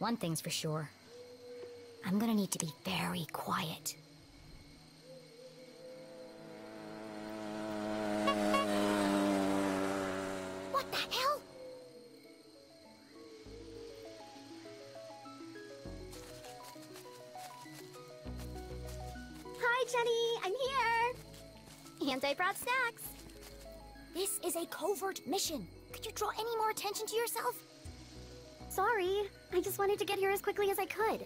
One thing's for sure. I'm gonna need to be very quiet. What the hell? Hi, Jenny! I'm here! And I brought snacks! This is a covert mission. Could you draw any more attention to yourself? Sorry, I just wanted to get here as quickly as I could.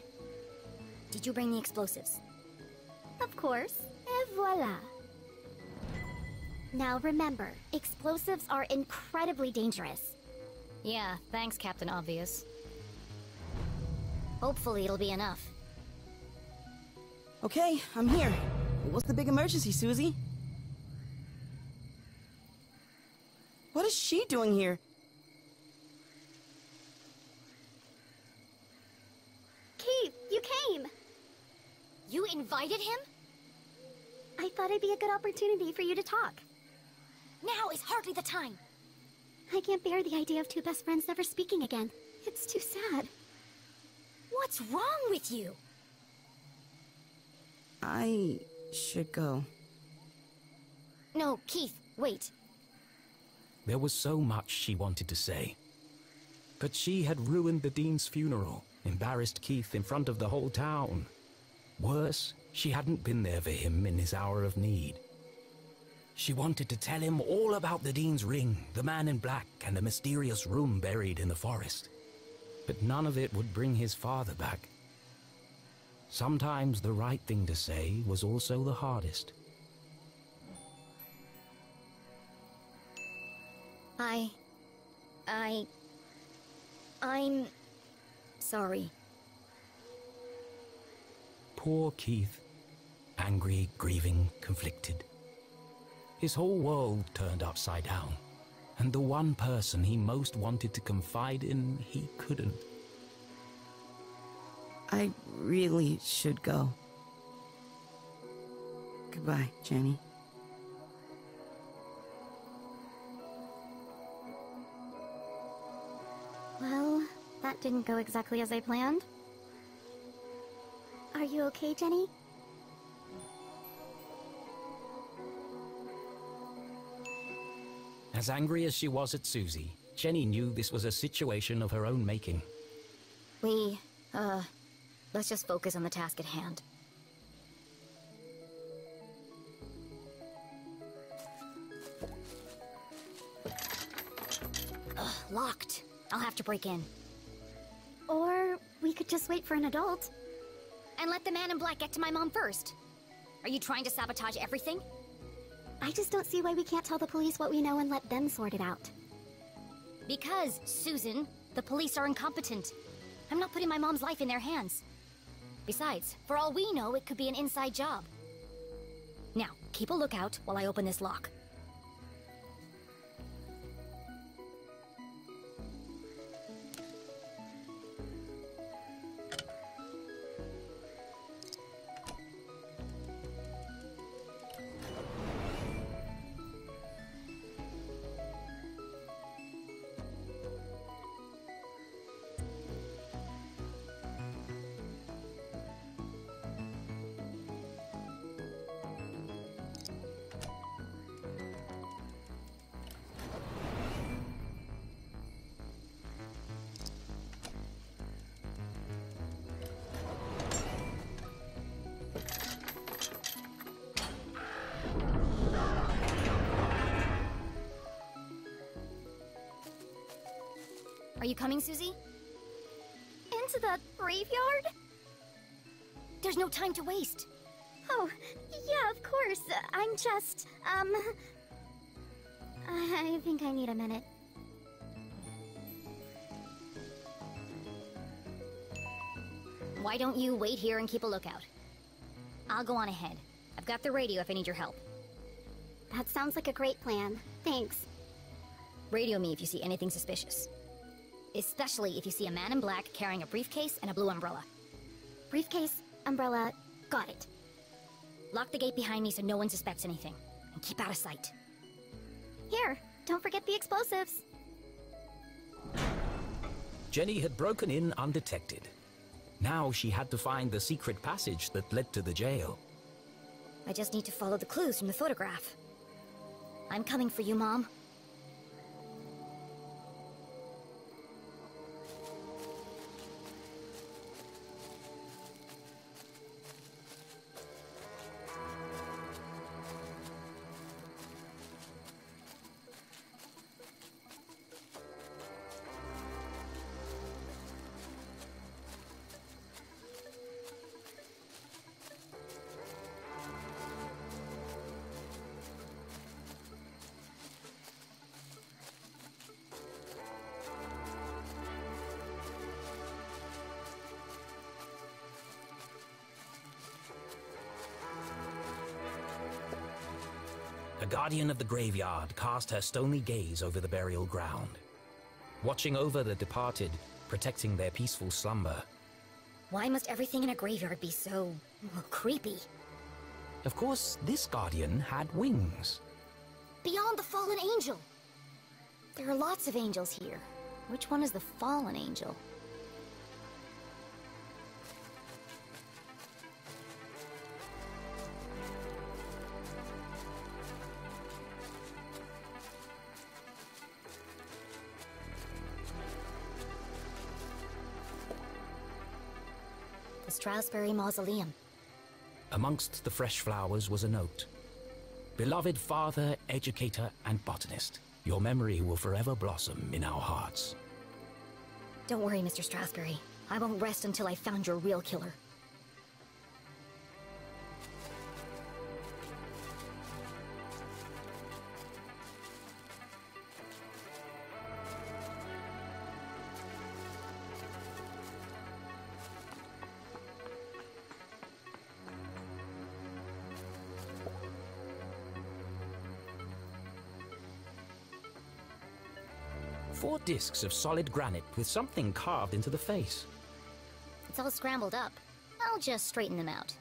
Did you bring the explosives? Of course. Et voila. Now remember, explosives are incredibly dangerous. Yeah, thanks, Captain Obvious. Hopefully it'll be enough. Okay, I'm here. What's the big emergency, Susie? What is she doing here? Keith, you came! You invited him? I thought it'd be a good opportunity for you to talk. Now is hardly the time. I can't bear the idea of two best friends never speaking again. It's too sad. What's wrong with you? I should go. No, Keith, wait. There was so much she wanted to say. But she had ruined the Dean's funeral, embarrassed Keith in front of the whole town. Worse, she hadn't been there for him in his hour of need. She wanted to tell him all about the Dean's ring, the man in black, and the mysterious room buried in the forest. But none of it would bring his father back. Sometimes the right thing to say was also the hardest. I'm sorry. Poor Keith. Angry, grieving, conflicted. His whole world turned upside down. And the one person he most wanted to confide in, he couldn't. I really should go. Goodbye, Jenny. Well, that didn't go exactly as I planned. Are you okay, Jenny? As angry as she was at Susie, Jenny knew this was a situation of her own making. Let's just focus on the task at hand. Ugh, locked. I'll have to break in. Or we could just wait for an adult. And let the man in black get to my mom first. Are you trying to sabotage everything? I just don't see why we can't tell the police what we know and let them sort it out. Because, Susan, the police are incompetent. I'm not putting my mom's life in their hands. Besides, for all we know, it could be an inside job. Now, keep a lookout while I open this lock. Are you coming, Susie? Into the graveyard? There's no time to waste. Oh, yeah, of course. I'm just, I think I need a minute. Why don't you wait here and keep a lookout? I'll go on ahead. I've got the radio if I need your help. That sounds like a great plan. Thanks. Radio me if you see anything suspicious. Especially if you see a man in black carrying a briefcase and a blue umbrella. Briefcase, umbrella, got it. Lock the gate behind me so no one suspects anything. And keep out of sight. Here, don't forget the explosives. Jenny had broken in undetected. Now she had to find the secret passage that led to the jail. I just need to follow the clues from the photograph. I'm coming for you, Mom. A guardian of the graveyard cast her stony gaze over the burial ground, watching over the departed, protecting their peaceful slumber. Why must everything in a graveyard be so, well, creepy? Of course, this guardian had wings. Beyond the fallen angel! There are lots of angels here. Which one is the fallen angel? The Strasberry Mausoleum. Amongst the fresh flowers was a note. Beloved father, educator, and botanist, your memory will forever blossom in our hearts. Don't worry, Mr. Strasberry. I won't rest until I've found your real killer. Four discs of solid granite with something carved into the face. It's all scrambled up. I'll just straighten them out.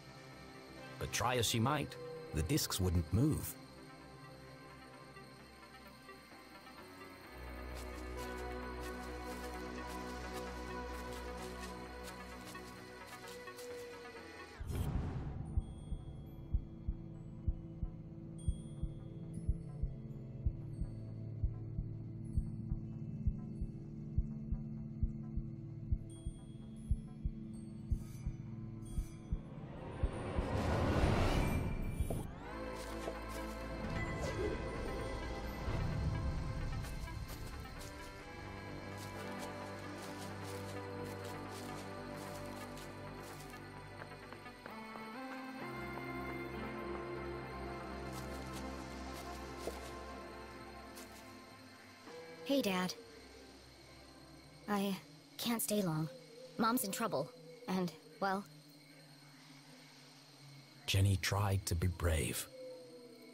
But try as she might, the discs wouldn't move. Hey, Dad. I can't stay long. Mom's in trouble, and, well... Jenny tried to be brave.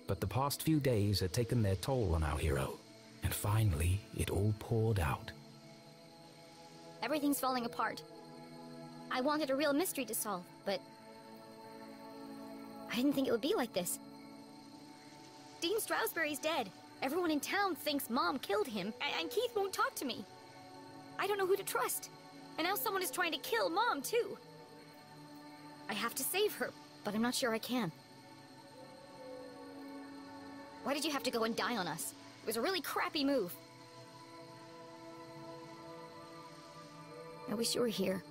But the past few days had taken their toll on our hero, and finally, it all poured out. Everything's falling apart. I wanted a real mystery to solve, but... I didn't think it would be like this. Dean Strasberry's dead. Everyone in town thinks Mom killed him, and Keith won't talk to me. I don't know who to trust. And now someone is trying to kill Mom, too. I have to save her, but I'm not sure I can. Why did you have to go and die on us? It was a really crappy move. I wish you were here.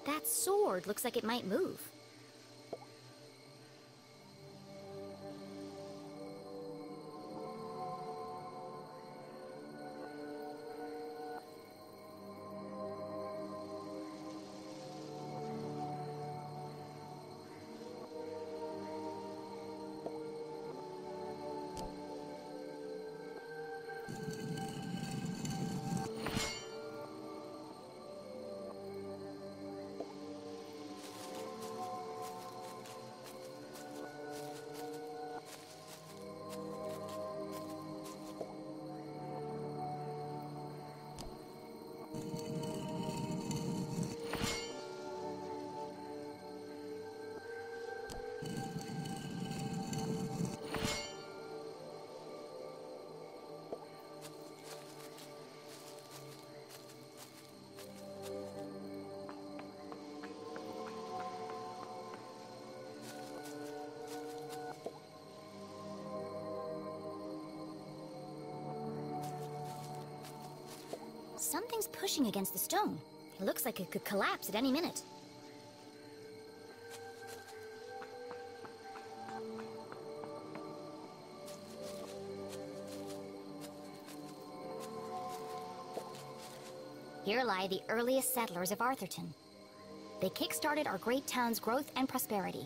That sword looks like it might move. something's pushing against the stone. It looks like it could collapse at any minute. Here lie the earliest settlers of Arthurton. They kick-started our great town's growth and prosperity.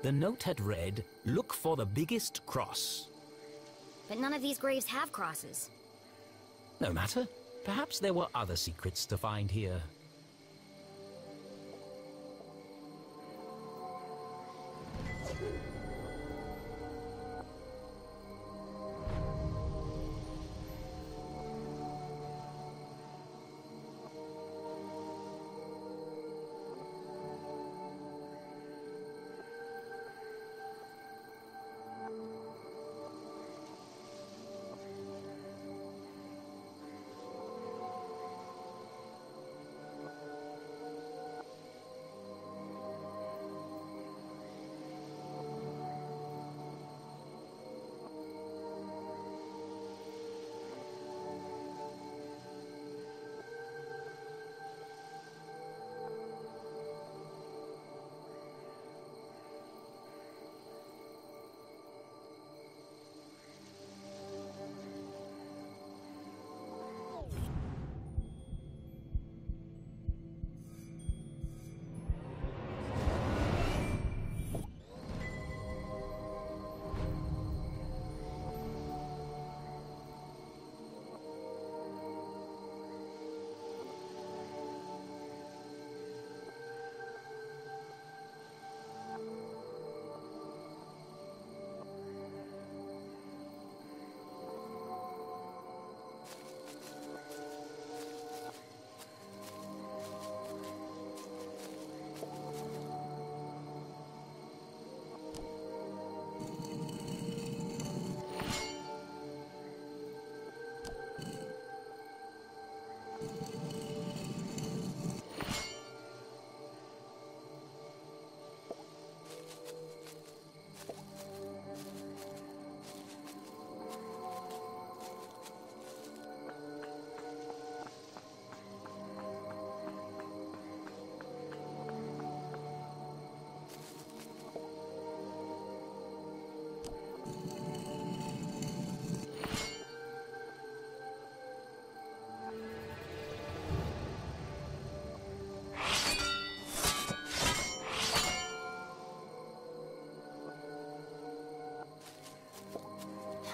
The note had read, "Look for the biggest cross." But none of these graves have crosses. No matter. Perhaps there were other secrets to find here.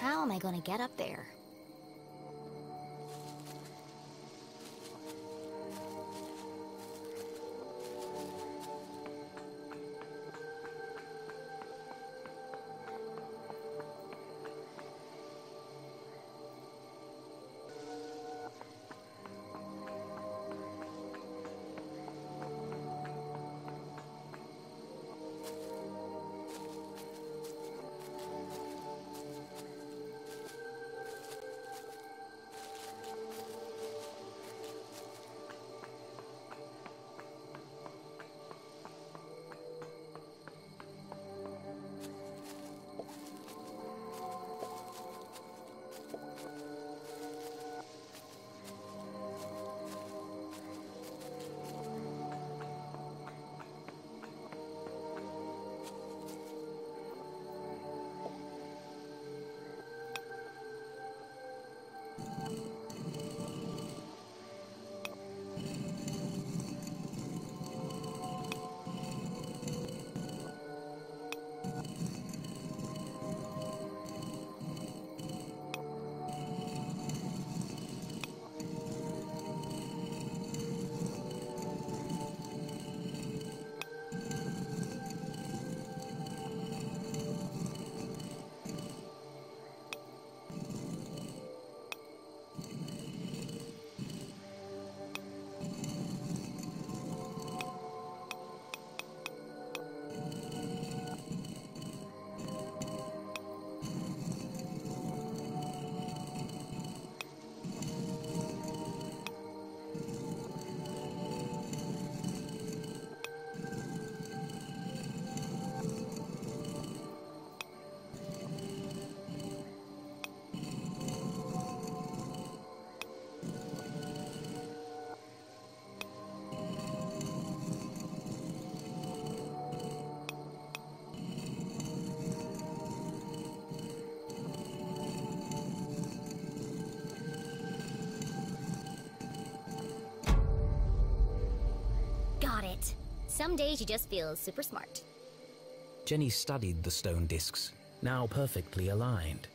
How am I gonna get up there? it. Some days you just feel super smart. Jenny studied the stone discs, now perfectly aligned.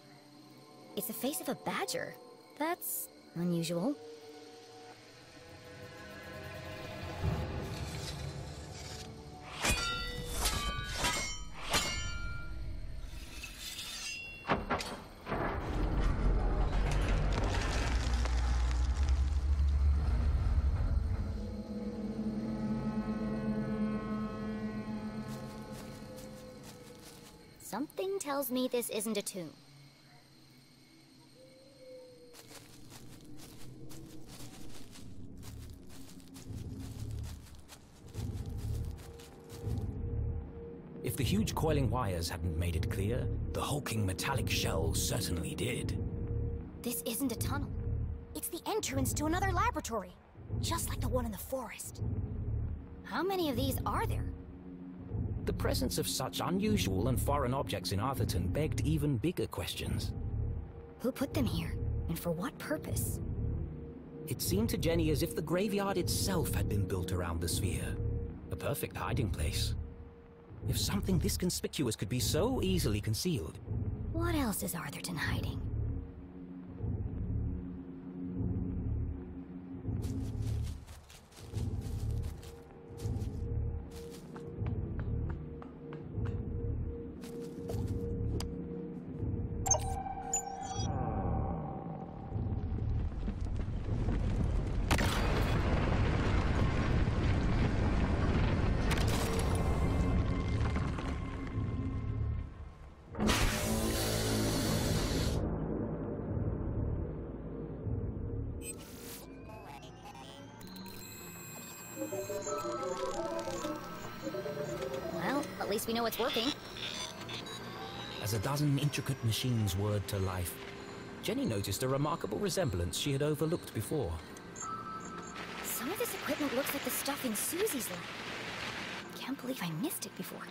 It's the face of a badger. That's unusual. Something tells me this isn't a tomb. If the huge coiling wires hadn't made it clear, the hulking metallic shell certainly did. This isn't a tunnel. It's the entrance to another laboratory, just like the one in the forest. How many of these are there? The presence of such unusual and foreign objects in Arthurton begged even bigger questions. Who put them here, and for what purpose? It seemed to Jenny as if the graveyard itself had been built around the sphere. A perfect hiding place. If something this conspicuous could be so easily concealed... What else is Arthurton hiding? Well, at least we know it's working. As a dozen intricate machines whirred to life, Jenny noticed a remarkable resemblance she had overlooked before. Some of this equipment looks like the stuff in Susie's lab. Can't believe I missed it before.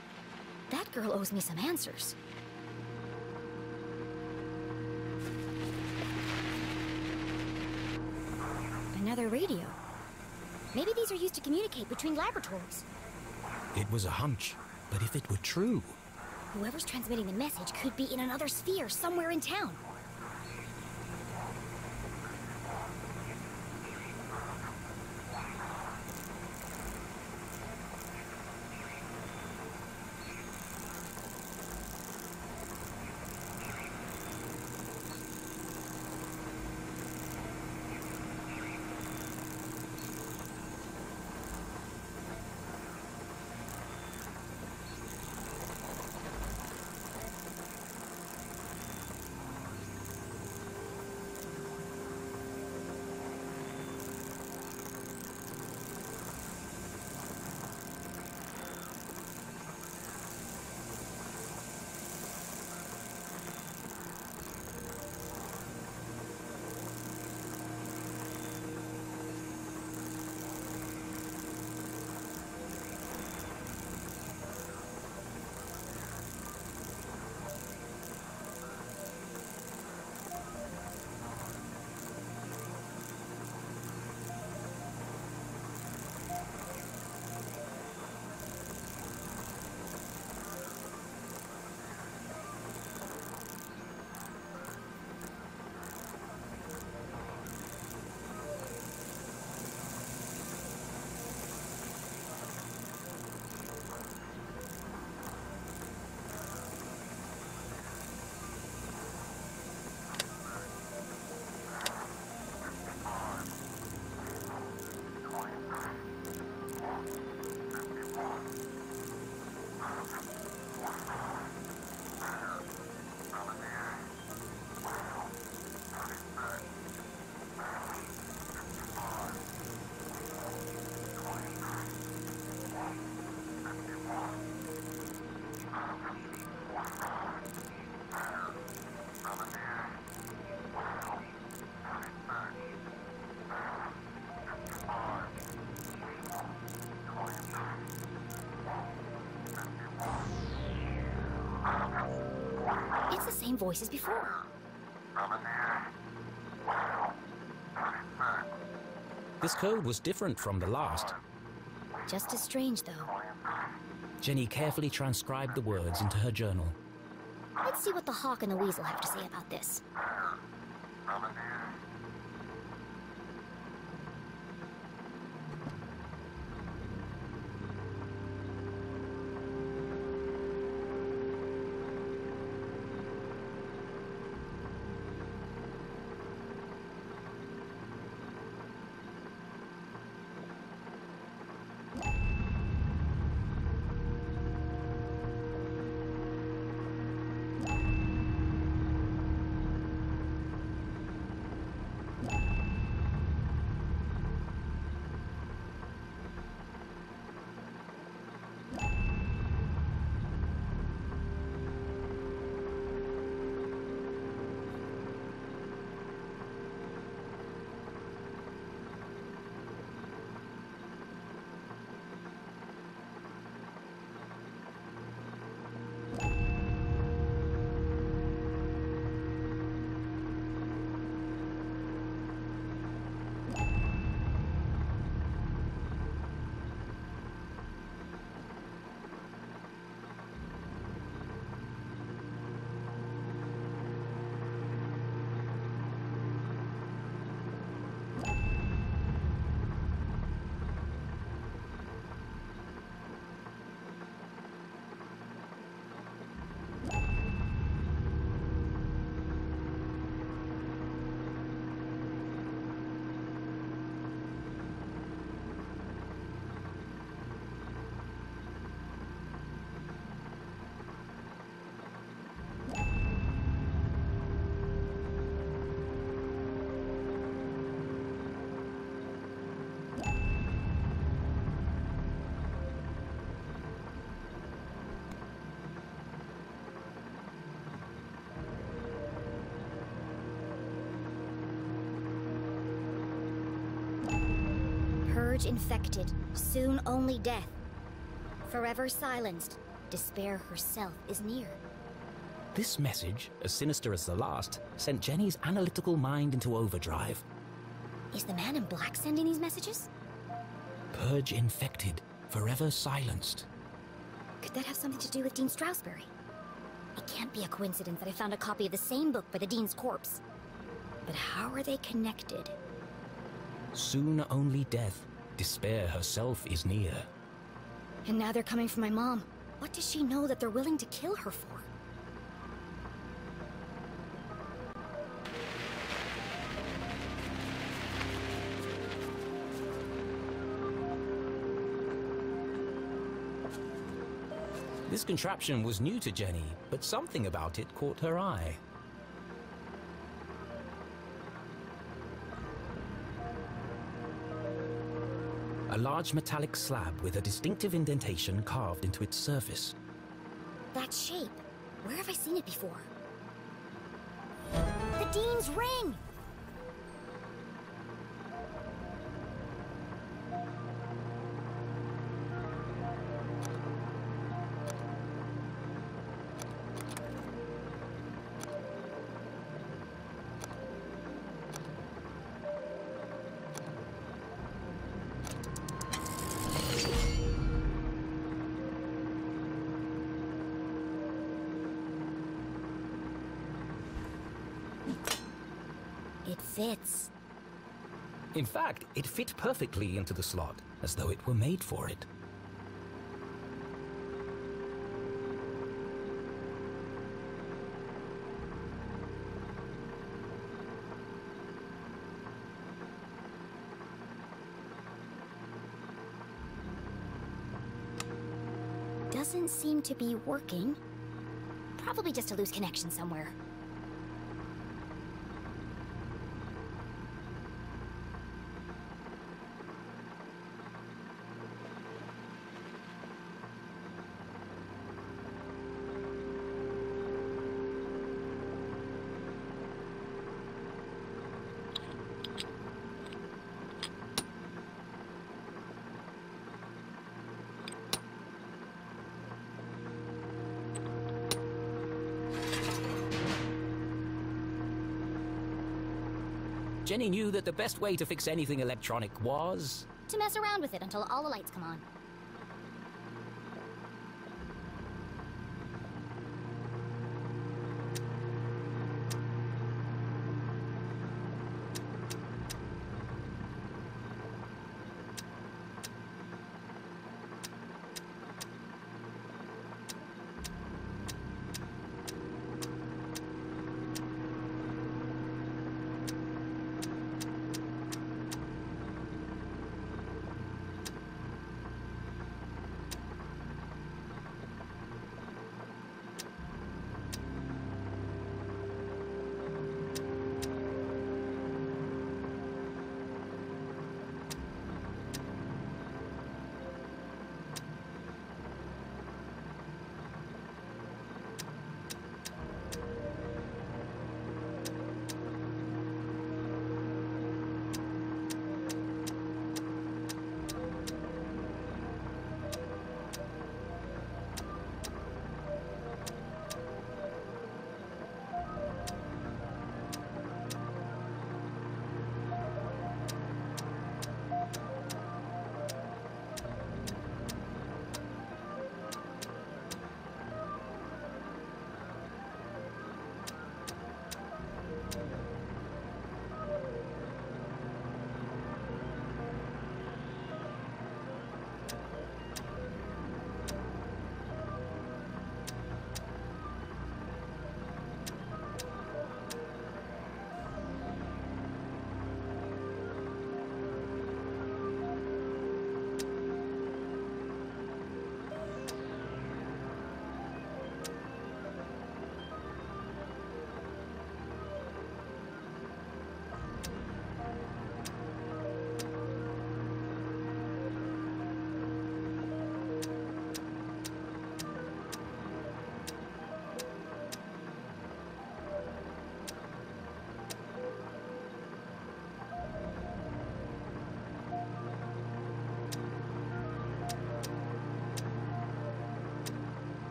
That girl owes me some answers. Another radio. Maybe these are used to communicate between laboratories. It was a hunch, but if it were true... Whoever's transmitting the message could be in another sphere somewhere in town. Same voice as before. This code was different from the last. Just as strange, though. Jenny carefully transcribed the words into her journal. Let's see what the hawk and the weasel have to say about this. Purge infected, soon only death. Forever silenced, despair herself is near. This message, as sinister as the last, sent Jenny's analytical mind into overdrive. Is the man in black sending these messages? Purge infected, forever silenced. Could that have something to do with Dean Strasberry? It can't be a coincidence that I found a copy of the same book by the Dean's corpse. But how are they connected? Soon only death, despair herself is near. And now they're coming for my mom. What does she know that they're willing to kill her for? This contraption was new to Jenny, but something about it caught her eye. A large metallic slab with a distinctive indentation carved into its surface. That shape. Where have I seen it before? The Dean's ring! It fits. In fact, it fit perfectly into the slot, as though it were made for it. Doesn't seem to be working. Probably just a loose connection somewhere. Jenny knew that the best way to fix anything electronic was... to mess around with it until all the lights come on.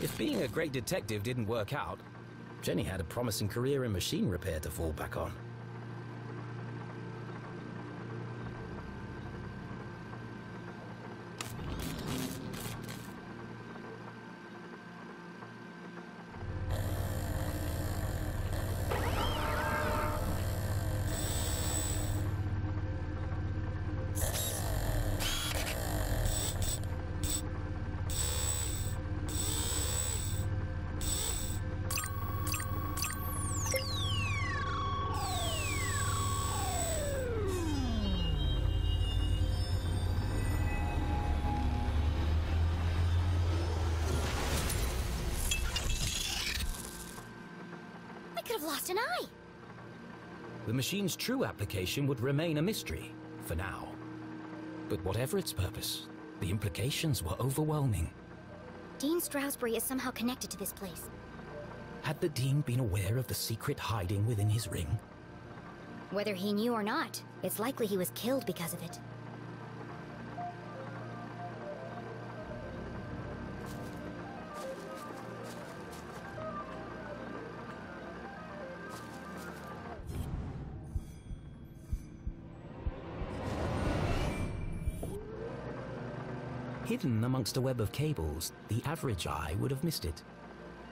If being a great detective didn't work out, Jenny had a promising career in machine repair to fall back on. Lost an eye. The machine's true application would remain a mystery, for now. But whatever its purpose, the implications were overwhelming. Dean Stroudsbury is somehow connected to this place. Had the Dean been aware of the secret hiding within his ring? Whether he knew or not, it's likely he was killed because of it. Hidden amongst a web of cables, the average eye would have missed it.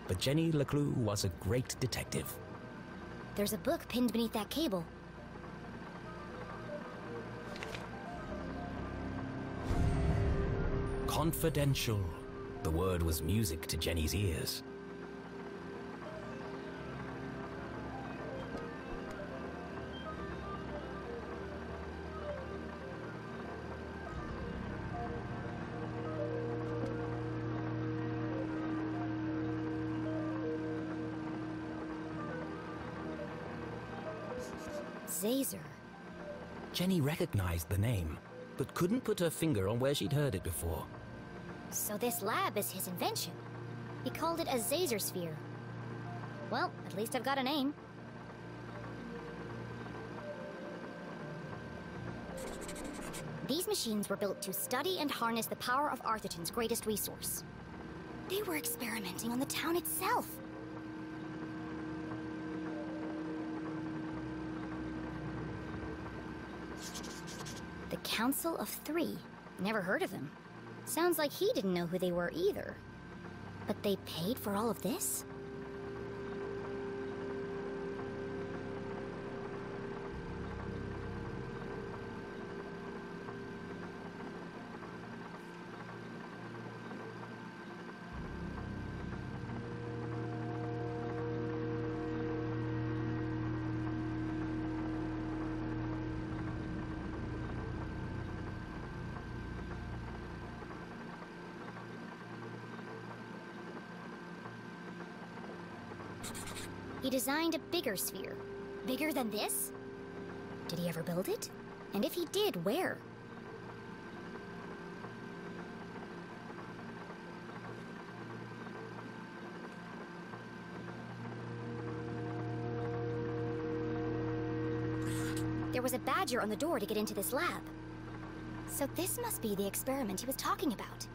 But Jenny LeClue was a great detective. There's a book pinned beneath that cable. Confidential. The word was music to Jenny's ears. Zazer. Jenny recognized the name, but couldn't put her finger on where she'd heard it before. So this lab is his invention. He called it a Zazer sphere. Well, at least I've got a name. These machines were built to study and harness the power of Arthurton's greatest resource. They were experimenting on the town itself. The Council of Three. Never heard of them. Sounds like he didn't know who they were either. But they paid for all of this? He designed a bigger sphere. Bigger than this? Did he ever build it? And if he did, where? There was a badger on the door to get into this lab. So this must be the experiment he was talking about.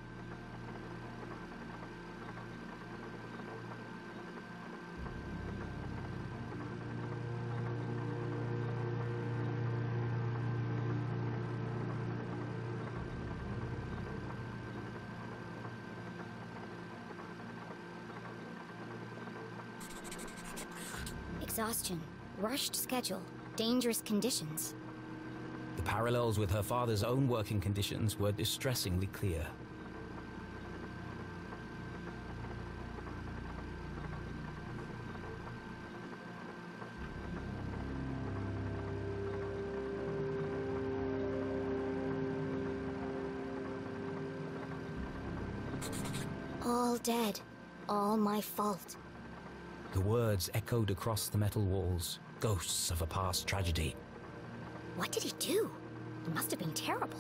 Exhaustion, rushed schedule, dangerous conditions. The parallels with her father's own working conditions were distressingly clear. All dead. All my fault. The words echoed across the metal walls, ghosts of a past tragedy. What did he do? It must have been terrible.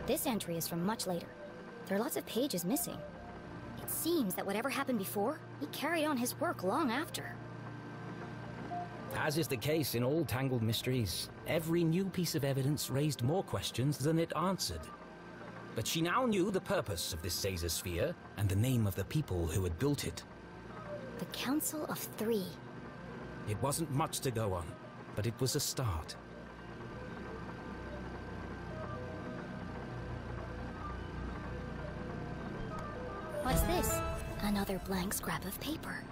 This entry is from much later. There are lots of pages missing. It seems that whatever happened before, he carried on his work long after. As is the case in all tangled mysteries, Every new piece of evidence raised more questions than it answered. But she now knew the purpose of this Caesar sphere and the name of the people who had built it. The Council of Three. It wasn't much to go on, but it was a start. What's this? Another blank scrap of paper.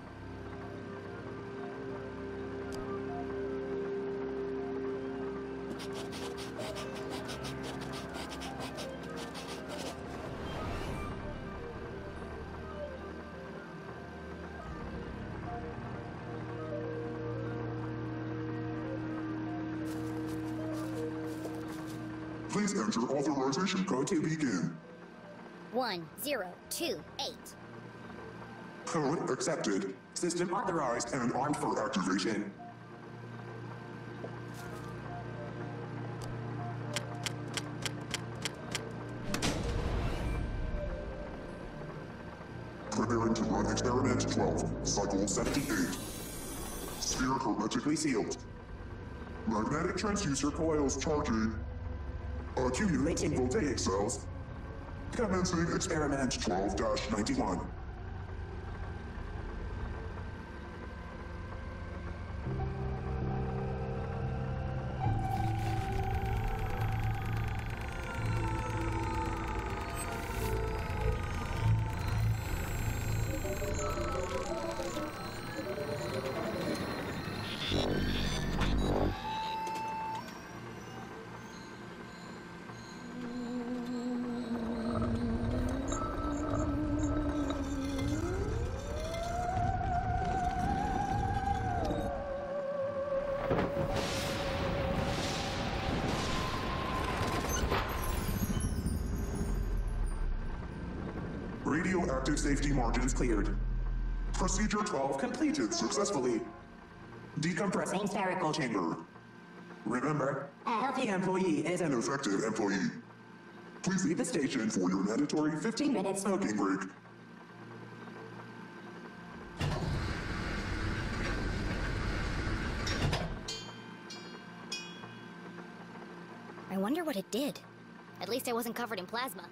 Please enter authorization code to begin. 1028. Code accepted. System authorized and armed for activation. Preparing to run experiment 12, cycle 78. Sphere hermetically sealed. Magnetic transducer coils charging. Accumulating voltaic cells. Commencing experiment 12-91. Radioactive safety margins cleared. Procedure 12 completed successfully. Decompressing spherical chamber. Remember, a healthy employee is an effective employee. Please leave the station for your mandatory 15-minute smoking break. I wonder what it did. At least I wasn't covered in plasma.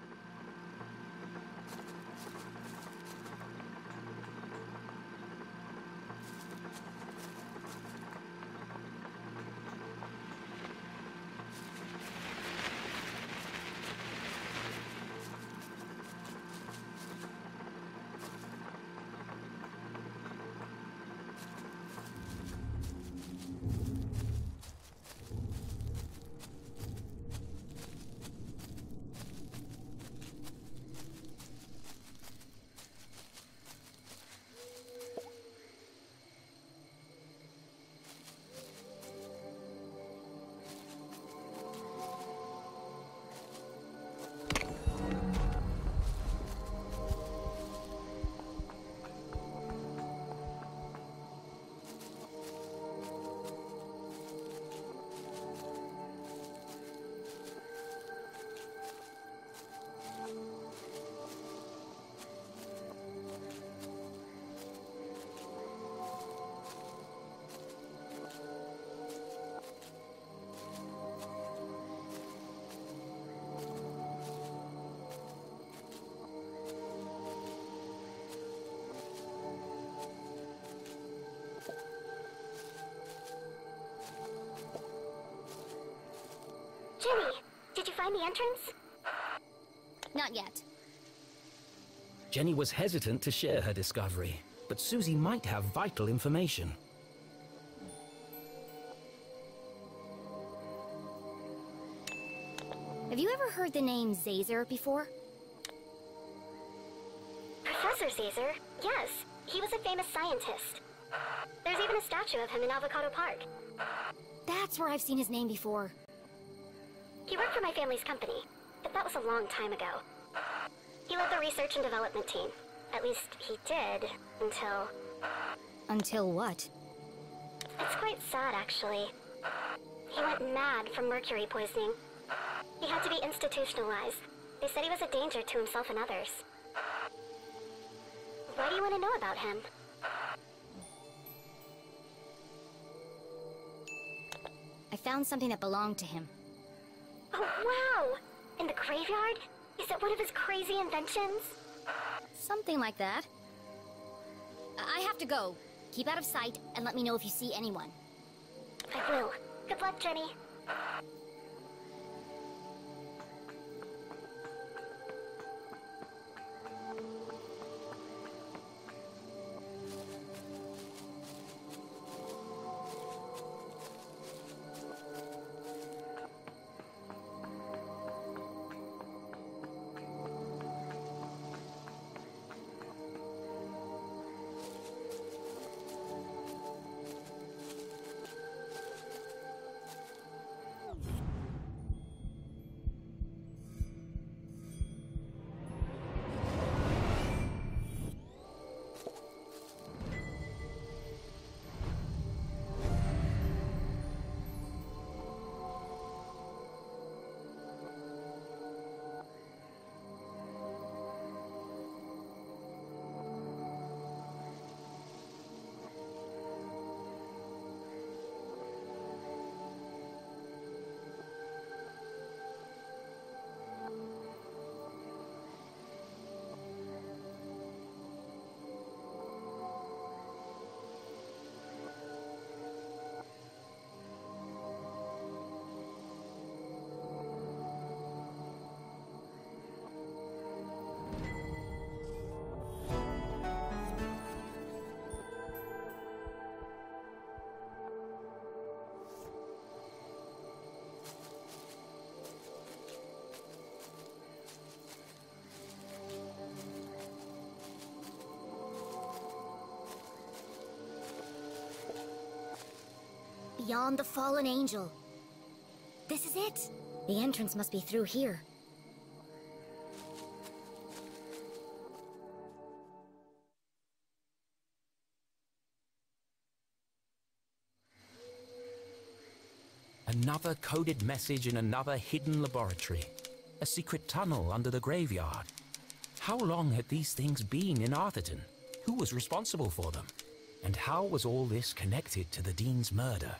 Jenny, did you find the entrance? Not yet. Jenny was hesitant to share her discovery, but Susie might have vital information. Have you ever heard the name Caesar before? Professor Caesar? Yes, he was a famous scientist. There's even a statue of him in Avocado Park. That's where I've seen his name before. He worked for my family's company, but that was a long time ago. He led the research and development team. At least he did, until... Until what? It's quite sad, actually. He went mad from mercury poisoning. He had to be institutionalized. They said he was a danger to himself and others. Why do you want to know about him? I found something that belonged to him. Oh, wow! In the graveyard? Is it one of his crazy inventions? Something like that. I have to go. Keep out of sight and let me know if you see anyone. I will. Good luck, Jenny. Beyond the fallen angel. This is it. The entrance must be through here. Another coded message in another hidden laboratory. A secret tunnel under the graveyard. How long had these things been in Arthurton? Who was responsible for them? And how was all this connected to the Dean's murder?